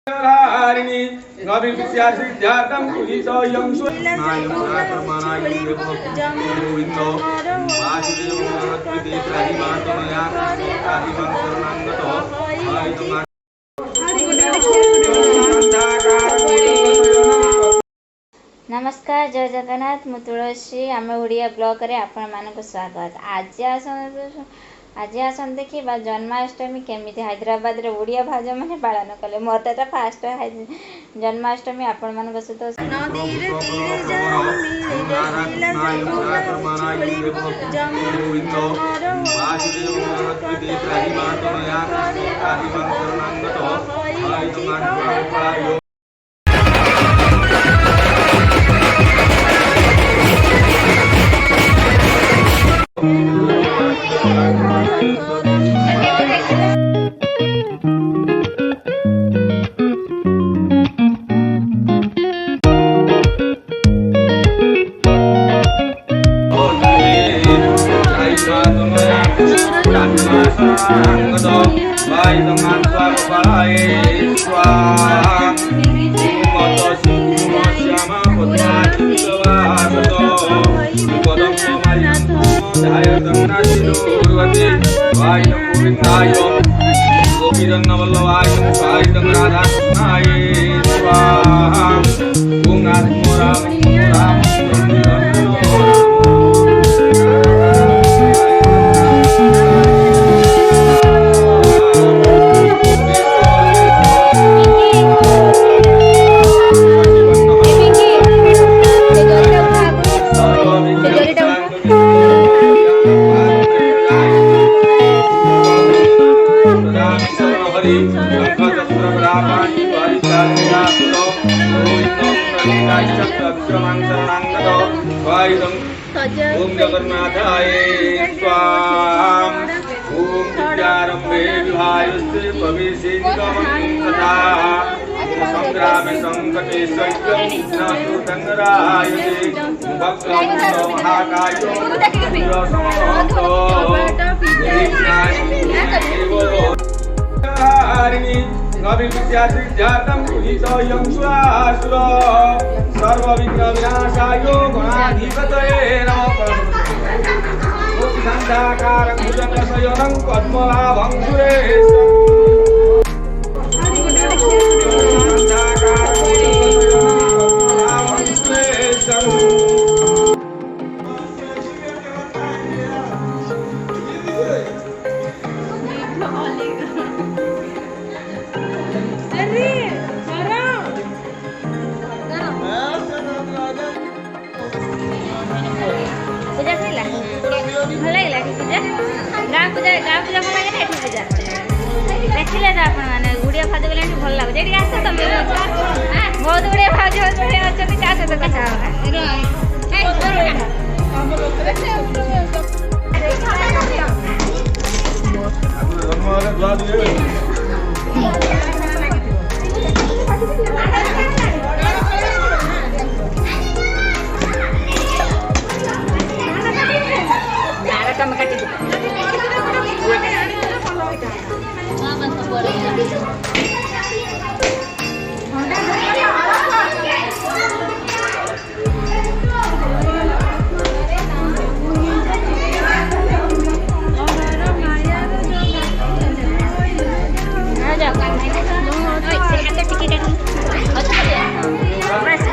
नमस्कार जय जगन्नाथ मु तुलसी आम ओडिया ब्लॉग रे आपण मानक स्वागत। आज आसन देखिए जन्माष्टमी केमी हैदराबाद रे ओडिया भाज मैंने पालन कले मोर तो फास्ट जन्माष्टमी आपण मान सहित ओम जगन्नाथाय स्वाम ओम विद्यारंभे विवायुस्ते भविष्यति तथा संग्रामे संकटे सत्यं तंगरायते भक्तो महाकायो सर्वविघ्नविनाशाय गणाधिपतये नमः। मुक्तिसन्धाकारं भुजगशयनं पद्मनाभं सुरेशम्। गाँ पूजा भल लगे ना पूजा देखिले तो आपने गुड़िया भाज गले भल लगे ये आस तुम बहुत गुड़िया भाज अच्छा क्या सहित कथा तुम काटी बस